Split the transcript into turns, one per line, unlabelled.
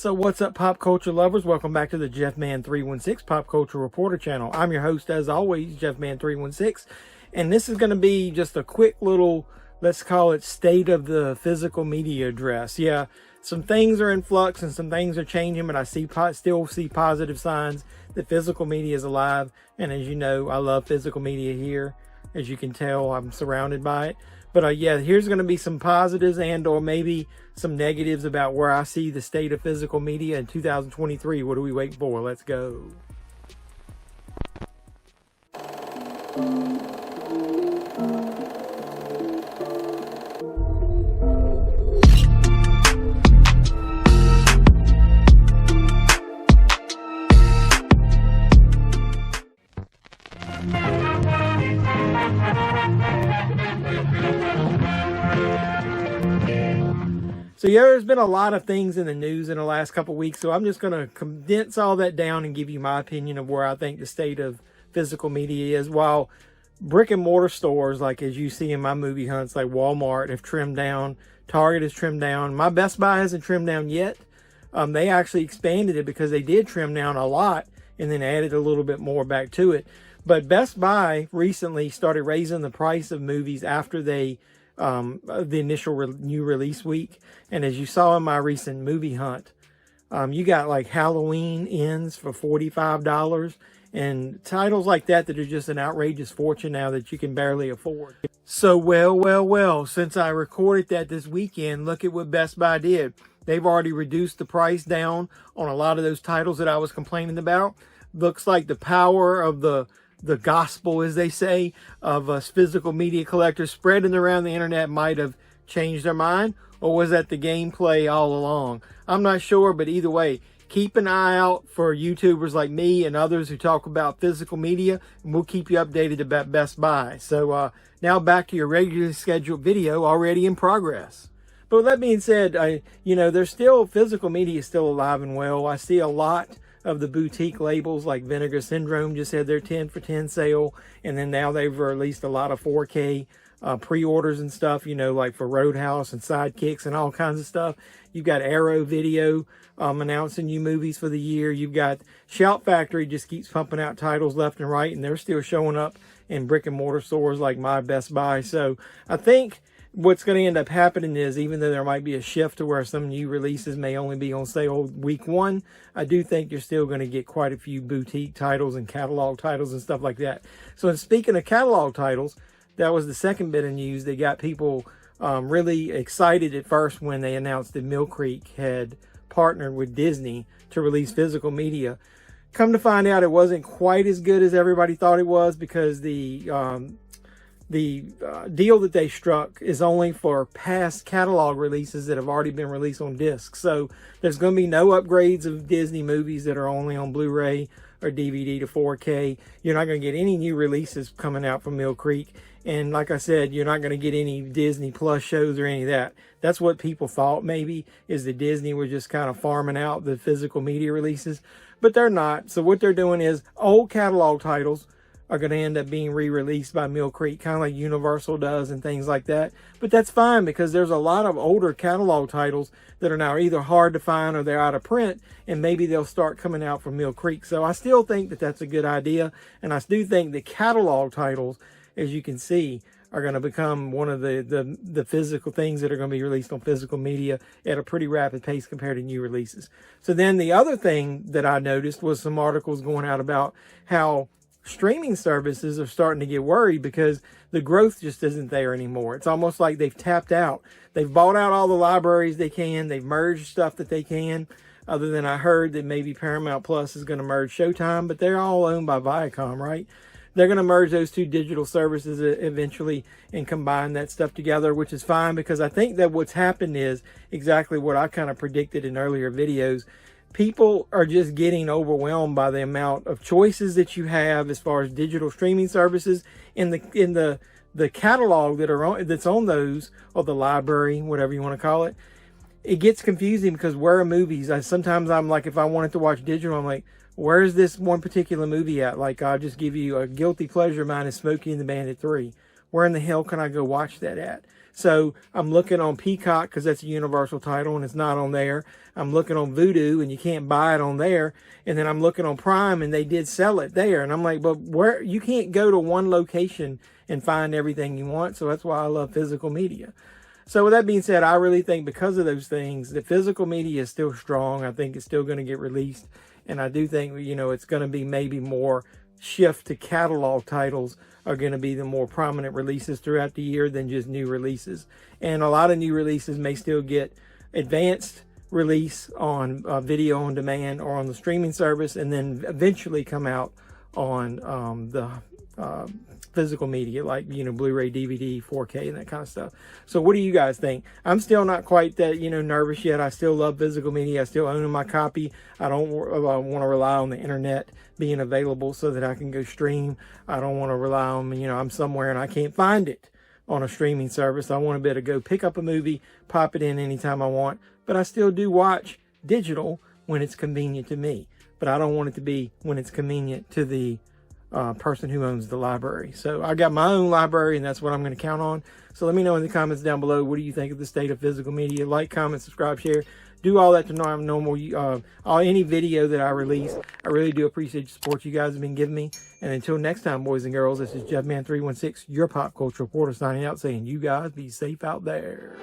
So what's up, pop culture lovers? Welcome back to the JeffMan316 Pop Culture Reporter channel. I'm your host, as always, JeffMan316. And this is going to be just a quick little, let's call it, state of the physical media address. Yeah, some things are in flux and some things are changing, but I still see positive signs that physical media is alive. And as you know, I love physical media here. As you can tell, I'm surrounded by it. But yeah, here's going to be some positives and or maybe some negatives about where I see the state of physical media in 2023. What are we waiting for? Let's go. So yeah, there's been a lot of things in the news in the last couple of weeks, so I'm just going to condense all that down and give you my opinion of where I think the state of physical media is. While brick and mortar stores, like as you see in my movie hunts, like Walmart, have trimmed down, Target has trimmed down. My Best Buy hasn't trimmed down yet. They actually expanded it because they did trim down a lot and then added a little bit more back to it. But Best Buy recently started raising the price of movies after they the initial new release week. And as you saw in my recent movie hunt, you got like Halloween Ends for $45 and titles like that are just an outrageous fortune now that you can barely afford. So well, since I recorded that this weekend, look at what Best Buy did. They've already reduced the price down on a lot of those titles that I was complaining about. Looks like the power of the gospel, as they say, of us physical media collectors spreading around the internet might have changed their mind, or was that the gameplay all along? I'm not sure, but either way, keep an eye out for YouTubers like me and others who talk about physical media, and we'll keep you updated about Best Buy. So now back to your regularly scheduled video already in progress. But with that being said, there's still, physical media is still alive and well. I see a lot of the boutique labels like Vinegar Syndrome just had their 10 for 10 sale, and then now they've released a lot of 4K pre-orders and stuff, like for Roadhouse and Sidekicks and all kinds of stuff. You've got Arrow Video announcing new movies for the year. You've got Shout Factory just keeps pumping out titles left and right, and they're still showing up in brick and mortar stores like my Best Buy. So I think what's going to end up happening is, even though there might be a shift to where some new releases may only be on sale week one, I do think you're still going to get quite a few boutique titles and catalog titles and stuff like that. So in speaking of catalog titles, that was the second bit of news that got people really excited at first when they announced that Mill Creek had partnered with Disney to release physical media. Come to find out, it wasn't quite as good as everybody thought it was, because the deal that they struck is only for past catalog releases that have already been released on disc. So there's going to be no upgrades of Disney movies that are only on Blu-ray or DVD to 4K. You're not going to get any new releases coming out from Mill Creek. And like I said, you're not going to get any Disney Plus shows or any of that. That's what people thought maybe, is that Disney was just kind of farming out the physical media releases. But they're not. So what they're doing is old catalog titles are going to end up being re-released by Mill Creek, kind of like Universal does and things like that. But that's fine, because there's a lot of older catalog titles that are now either hard to find or they're out of print, and maybe they'll start coming out from Mill Creek. So I still think that that's a good idea, and I do think the catalog titles, as you can see, are going to become one of the physical things that are going to be released on physical media at a pretty rapid pace compared to new releases. So then the other thing that I noticed was some articles going out about how streaming services are starting to get worried because the growth just isn't there anymore. It's almost like they've tapped out. They've bought out all the libraries they can. They've merged stuff that they can. Other than I heard that maybe Paramount Plus is going to merge Showtime, but they're all owned by Viacom, right? They're going to merge those two digital services eventually and combine that stuff together, which is fine, because I think that what's happened is exactly what I kind of predicted in earlier videos. People are just getting overwhelmed by the amount of choices that you have as far as digital streaming services in the catalog that's on those, or the library, whatever you want to call it. It gets confusing because where are movies? Sometimes I'm like, if I wanted to watch digital, I'm like, where is this one particular movie at? Like, I'll just give you a guilty pleasure of mine is Smokey and the Bandit 3. where in the hell can I go watch that at? So I'm looking on Peacock because that's a universal title and it's not on there. I'm looking on Vudu and you can't buy it on there. And then I'm looking on Prime and they did sell it there. And I'm like, but where, you can't go to one location and find everything you want. So that's why I love physical media. So with that being said, I really think because of those things, the physical media is still strong. I think it's still going to get released. And I do think, you know, it's going to be maybe more shift to catalog titles are going to be the more prominent releases throughout the year than just new releases. And a lot of new releases may still get advanced release on video on demand or on the streaming service, and then eventually come out on the physical media, like, you know, Blu-ray, DVD, 4K, and that kind of stuff. So what do you guys think? I'm still not quite that, you know, nervous yet. I still love physical media. I still own my copy. I don't want to rely on the internet being available so that I can go stream. I don't want to rely on, you know, I'm somewhere and I can't find it on a streaming service. I want to be able to go pick up a movie, pop it in anytime I want. But I still do watch digital when it's convenient to me. But I don't want it to be when it's convenient to the person who owns the library. So I got my own library, and that's what I'm going to count on. So let me know in the comments down below, what do you think of the state of physical media? Like, comment, subscribe, share. Do all that to know more. Any video that I release. I really do appreciate the support you guys have been giving me. And until next time, boys and girls, this is JeffMan316, your pop culture reporter, signing out, saying you guys be safe out there.